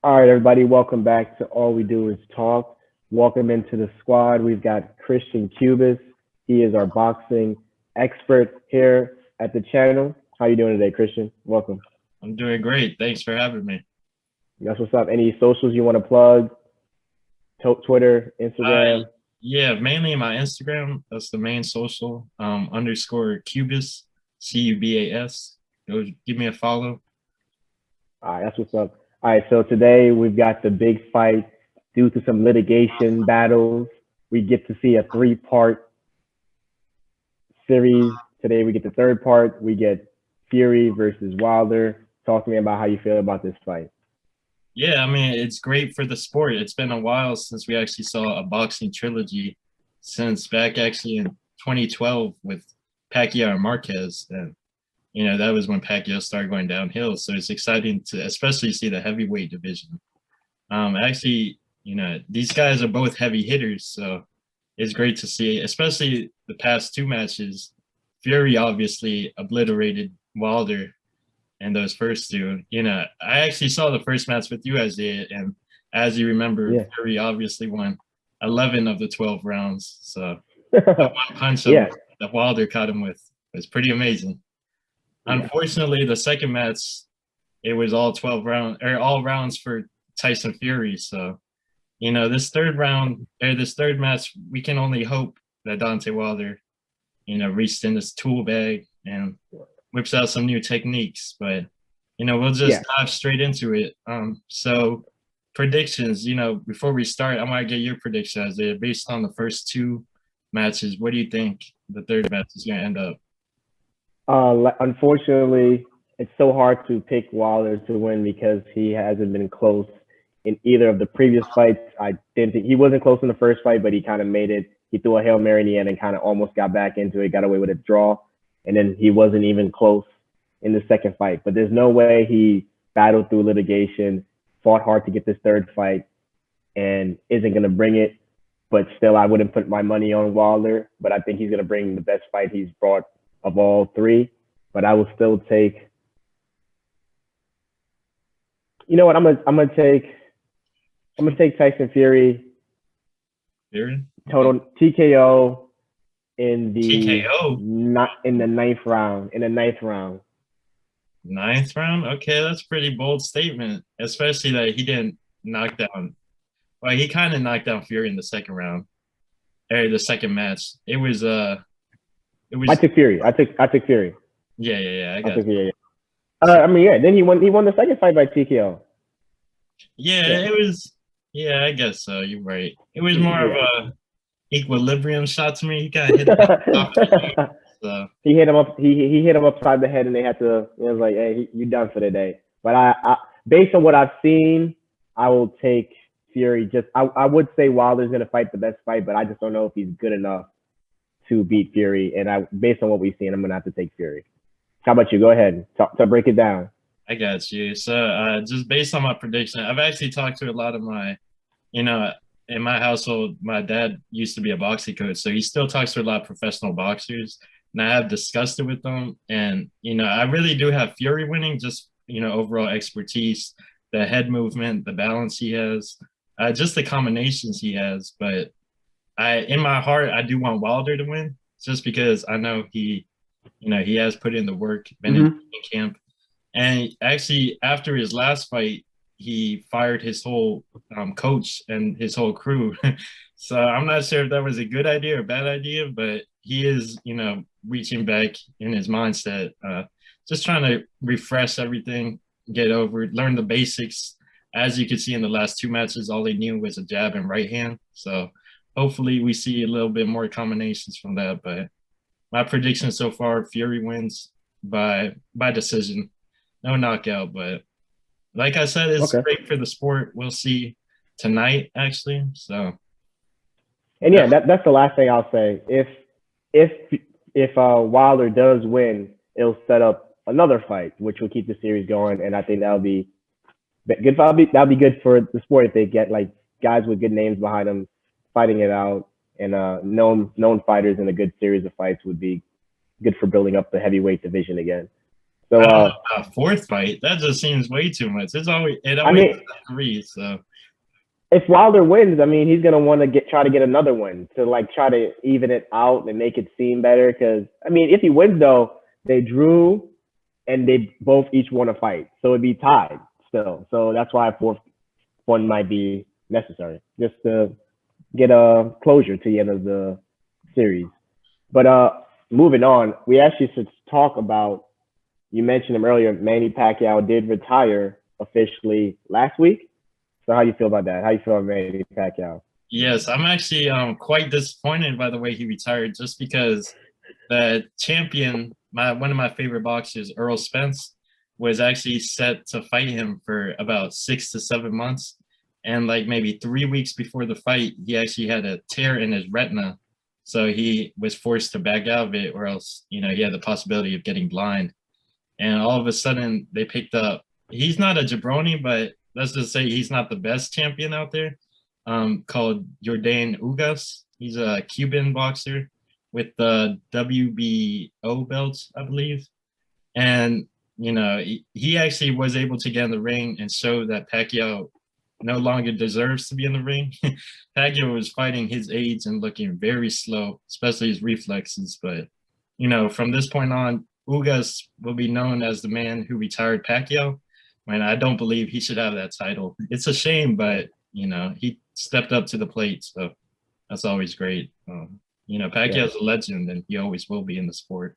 All right, everybody, welcome back to All We Do Is Talk. Welcome into the squad. We've got Christian Cubis. He is our boxing expert here at the channel. How you doing today, Christian? Welcome. I'm doing great. Thanks for having me. That's what's up. Any socials you want to plug? Twitter, I Instagram. Yeah, mainly my Instagram. That's the main social. Underscore Cubis, Cubas. Go give me a follow. All right, that's what's up. All right, so today we've got the big fight. Due to some litigation battles, we get to see a three-part series. Today we get the third part. We get Fury versus Wilder. Talk to me about how you feel about this fight. Yeah, I mean it's great for the sport. It's been a while since we actually saw a boxing trilogy, since back actually in 2012 with Pacquiao and Marquez, and that was when Pacquiao started going downhill. So it's exciting to especially see the heavyweight division. Actually, these guys are both heavy hitters, so it's great to see, especially the past two matches. Fury obviously obliterated Wilder in those first two. I actually saw the first match with you, Isaiah, and as you remember, Yeah. Fury obviously won 11 of the 12 rounds. So that one punch of Yeah. that Wilder caught him with was pretty amazing. Yeah. Unfortunately, the second match, it was all 12 rounds or all rounds for Tyson Fury. So this third round or this third match, we can only hope that Dante Wilder, reached in his tool bag and whips out some new techniques. But we'll just Yeah. dive straight into it. So predictions, before we start, I want to get your predictions there based on the first two matches. What do you think the third match is going to end up? Unfortunately, it's so hard to pick Wilder to win because he hasn't been close in either of the previous fights. I didn't think he wasn't close in the first fight, but he kind of made it. He threw a Hail Mary in the end and kind of almost got back into it, got away with a draw. And then he wasn't even close in the second fight. But there's no way he battled through litigation, fought hard to get this third fight, and isn't going to bring it. But still, I wouldn't put my money on Wilder. But I think he's going to bring the best fight he's brought of all three. But I will still take. You know what? I'm gonna take Tyson Fury Fury? total TKO in the TKO? not in the ninth round. In the ninth round. Ninth round? Okay, that's a pretty bold statement, especially that he didn't knock down. Well, he kind of knocked down Fury in the second round, or the second match. It I was, took Fury. I took Fury. yeah, I I got, took Fury. I mean, yeah. Then he won the second fight by TKO. yeah, Yeah. it was, yeah, I guess so. You're right. It was more of Yeah. a equilibrium shot to me. He kind of hit him at the top of the head, so He hit him up. He hit him upside the head, and they had to. It was like, hey, you done for the day. But based on what I've seen, I will take Fury. I would say Wilder's gonna fight the best fight, but I just don't know if he's good enough to beat Fury. And based on what we've seen, I'm gonna have to take Fury. How about you? Go ahead. To break it down. I got you. So just based on my prediction, I've actually talked to a lot of my, you know, in my household, my dad used to be a boxing coach, so he still talks to a lot of professional boxers, and I have discussed it with them. And I really do have Fury winning, just overall expertise, the head movement, the balance he has, just the combinations he has. But in my heart, I do want Wilder to win, just because I know he has put in the work, been in Mm-hmm. camp, and actually, after his last fight, he fired his whole coach and his whole crew. So I'm not sure if that was a good idea or a bad idea, but he is, reaching back in his mindset, just trying to refresh everything, get over, learn the basics. As you could see in the last two matches, all he knew was a jab and right hand. So hopefully we see a little bit more combinations from that. But my prediction so far, Fury wins by decision, no knockout. But like I said, it's Okay. great for the sport. We'll see tonight, actually. So And yeah, that's the last thing I'll say. If if Wilder does win, it'll set up another fight, which will keep the series going. And I think that'll be good. That'll be good for the sport if they get like guys with good names behind them fighting it out, and known fighters in a good series of fights would be good for building up the heavyweight division again. So I don't know about fourth fight. That just seems way too much. It I always mean, is at three. So if Wilder wins, I mean, he's gonna want to try to get another one to like try to even it out and make it seem better. Because I mean, if he wins though, they drew and they both each won a fight, so it'd be tied still. So that's why a fourth one might be necessary just to get a closure to the end of the series. But moving on, we actually should talk about. You mentioned him earlier. Manny Pacquiao did retire officially last week. So how you feel about that? How you feel about Manny Pacquiao? yes, I'm actually quite disappointed by the way he retired, just because the champion, one of my favorite boxers, Earl Spence, was actually set to fight him for about 6 to 7 months. And like maybe 3 weeks before the fight, he actually had a tear in his retina. So he was forced to back out of it, or else, he had the possibility of getting blind. And all of a sudden, they picked up. He's not a jabroni, but let's just say he's not the best champion out there. Called Jordan Ugas. He's a Cuban boxer with the WBO belt, I believe. And he actually was able to get in the ring and show that Pacquiao no longer deserves to be in the ring. Pacquiao was fighting his age and looking very slow, especially his reflexes. But from this point on, Ugas will be known as the man who retired Pacquiao. And I don't believe he should have that title. It's a shame, but he stepped up to the plate, so that's always great. Pacquiao's a legend, and he always will be in the sport.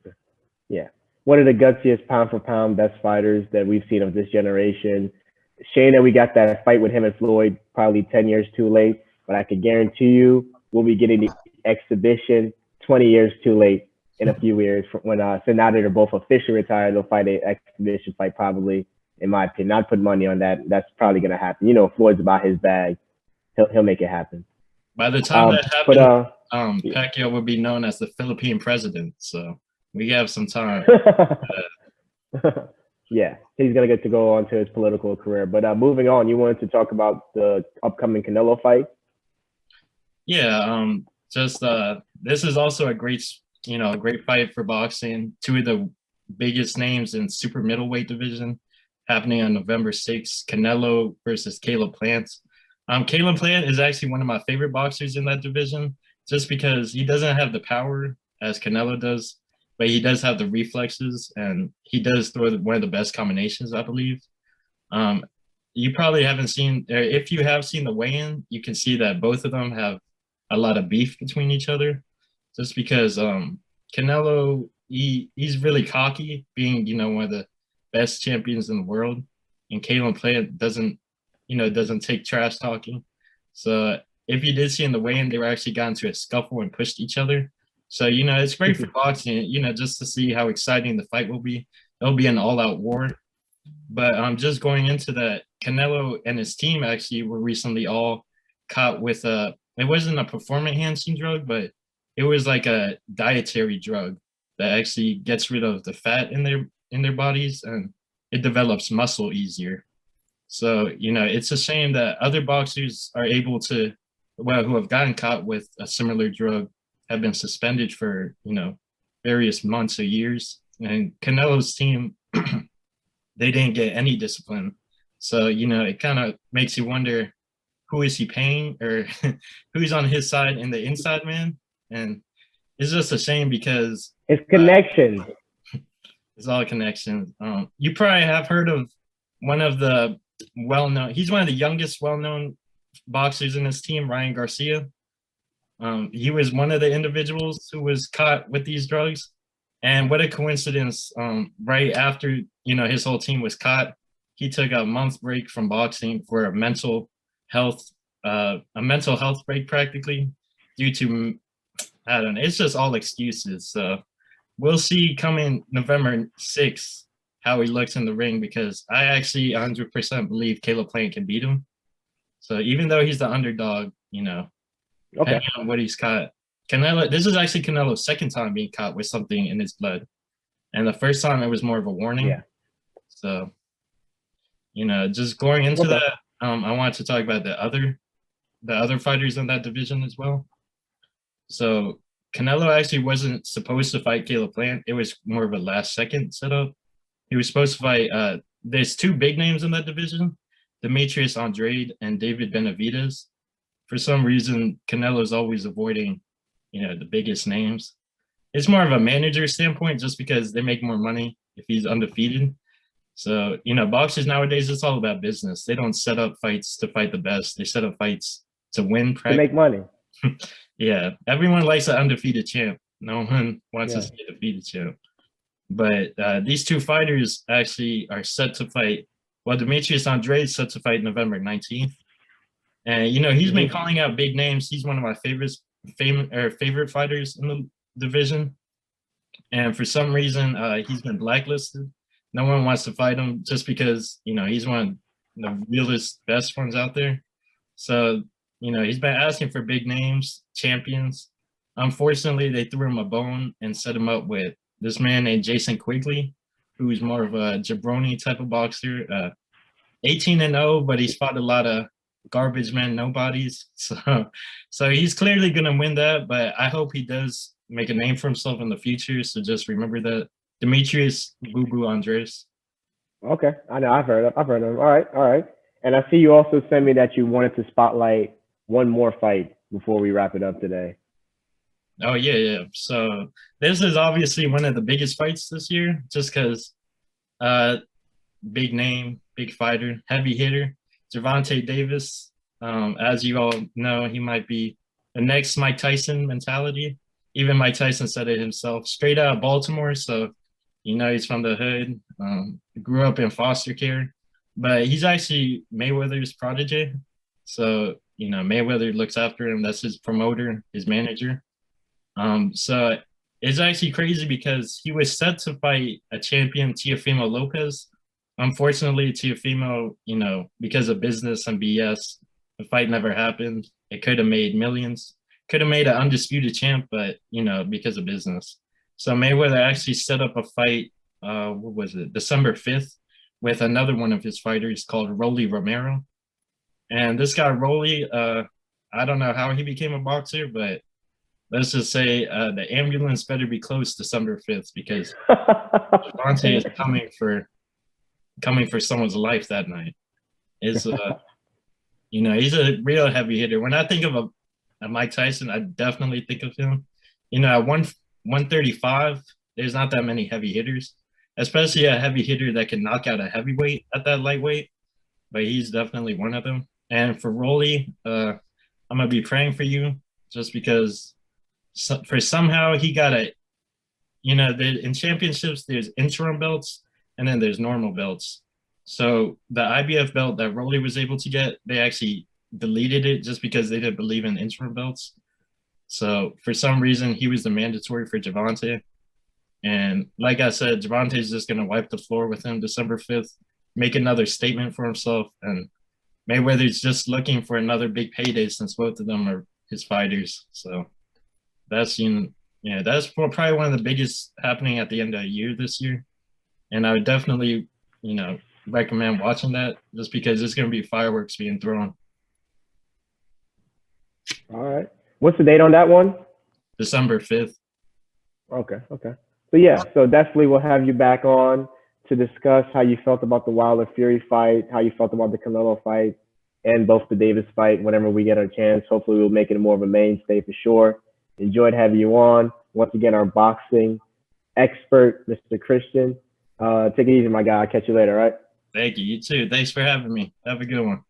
Yeah, one of the gutsiest pound for pound best fighters that we've seen of this generation. Shame that we got that fight with him and Floyd probably 10 years too late, but I can guarantee you we'll be getting the exhibition 20 years too late in a few years when so now that they're both officially retired, they'll fight an exhibition fight probably. In my opinion, I'd put money on that. That's probably gonna happen. Floyd's about his bag. He'll make it happen. By the time that happens, Pacquiao will be known as the Philippine president. So we have some time. Yeah, he's gonna get to go on to his political career. But moving on, you wanted to talk about the upcoming Canelo fight. Yeah, this is also a great fight for boxing. Two of the biggest names in super middleweight division happening on November 6th. Canelo versus Caleb Plant. Caleb Plant is actually one of my favorite boxers in that division, just because he doesn't have the power as Canelo does, but he does have the reflexes, and he does throw one of the best combinations, I believe. You probably haven't seen, or if you have seen the weigh-in, you can see that both of them have a lot of beef between each other, just because Canelo, he's really cocky, being one of the best champions in the world, and Caleb Plant doesn't take trash talking. So if you did see in the weigh-in, they were actually got into a scuffle and pushed each other. So it's great for boxing, just to see how exciting the fight will be. It'll be an all-out war. But just going into that, Canelo and his team actually were recently all caught with it wasn't a performance-enhancing drug, but it was like a dietary drug that actually gets rid of the fat in their bodies, and it develops muscle easier. So, it's a shame that other boxers are able to, who have gotten caught with a similar drug, have been suspended for, various months or years. And Canelo's team, they didn't get any discipline. So, it kind of makes you wonder, who is he paying, or who's on his side in the inside man? And it's just a shame because it's connections. It's all connections. You probably have heard of one of the well-known. He's one of the youngest well-known boxers in his team, Ryan Garcia. He was one of the individuals who was caught with these drugs, and what a coincidence! Right after his whole team was caught, he took a month break from boxing for a mental health break, practically, due to, I don't know. It's just all excuses. So we'll see coming November 6th how he looks in the ring, because I actually 100% believe Caleb Plant can beat him. So even though he's the underdog, depending on what he's caught, this is actually Canelo's second time being caught with something in his blood. And the first time it was more of a warning. Yeah. So, just going into that, I wanted to talk about the other fighters in that division as well. So Canelo actually wasn't supposed to fight Caleb Plant. It was more of a last second setup. He was supposed to fight. There's two big names in that division, Demetrius Andrade and David Benavidez. For some reason, Canelo's always avoiding, the biggest names. It's more of a manager standpoint, just because they make more money if he's undefeated. So, boxers nowadays, it's all about business. They don't set up fights to fight the best. They set up fights to win. To make money. Yeah, everyone likes an undefeated champ. No one wants to Yeah. see a defeated champ. But these two fighters actually are set to fight. Well, Demetrius Andrade is set to fight November 19th. And, he's been calling out big names. He's one of my favorite fighters in the division. And for some reason, he's been blacklisted. No one wants to fight him just because, he's one of the realest, best ones out there. So, he's been asking for big names, champions. Unfortunately, they threw him a bone and set him up with this man named Jason Quigley, who's more of a jabroni type of boxer. 18-0, but he's fought a lot of garbage men, nobodies. So he's clearly going to win that, but I hope he does make a name for himself in the future. So just remember that. Demetrius Boo Boo Andres. Okay, I know. I've heard of him. All right. And I see you also sent me that you wanted to spotlight one more fight before we wrap it up today. Oh, yeah. So this is obviously one of the biggest fights this year, just because big name, big fighter, heavy hitter, Gervonta Davis. As you all know, he might be the next Mike Tyson mentality. Even Mike Tyson said it himself, straight out of Baltimore. So, he's from the hood, grew up in foster care, but he's actually Mayweather's protege. So, Mayweather looks after him. That's his promoter, his manager. So it's actually crazy because he was set to fight a champion, Teofimo Lopez. Unfortunately, Teofimo, because of business and BS, the fight never happened. It could have made millions, could have made an undisputed champ, but, because of business. So Mayweather actually set up a fight, what was it, December 5th, with another one of his fighters called Rolly Romero. And this guy, Rolly, I don't know how he became a boxer, but let's just say the ambulance better be close December 5th, because Gervonta is coming for someone's life that night. Is he's a real heavy hitter. When I think of a Mike Tyson, I definitely think of him. At 135, there's not that many heavy hitters, especially a heavy hitter that can knock out a heavyweight at that lightweight. But he's definitely one of them. And for Rolly, I'm gonna be praying for you, just because for somehow he got in championships there's interim belts and then there's normal belts. So the IBF belt that Rolly was able to get, they actually deleted it just because they didn't believe in interim belts. So for some reason, he was the mandatory for Gervonta. And like I said, Gervonta is just going to wipe the floor with him December 5th, make another statement for himself. And Mayweather's just looking for another big payday since both of them are his fighters. So that's, that's probably one of the biggest happening at the end of the year this year. And I would definitely, recommend watching that, just because there's going to be fireworks being thrown. All right. What's the date on that one? December 5th. Okay. So definitely we'll have you back on to discuss how you felt about the Wilder Fury fight, how you felt about the Canelo fight, and both the Davis fight whenever we get our chance. Hopefully we'll make it more of a mainstay for sure. Enjoyed having you on. Once again, our boxing expert, Mr. Christian. Take it easy, my guy. I'll catch you later, all right? Thank you. You too. Thanks for having me. Have a good one.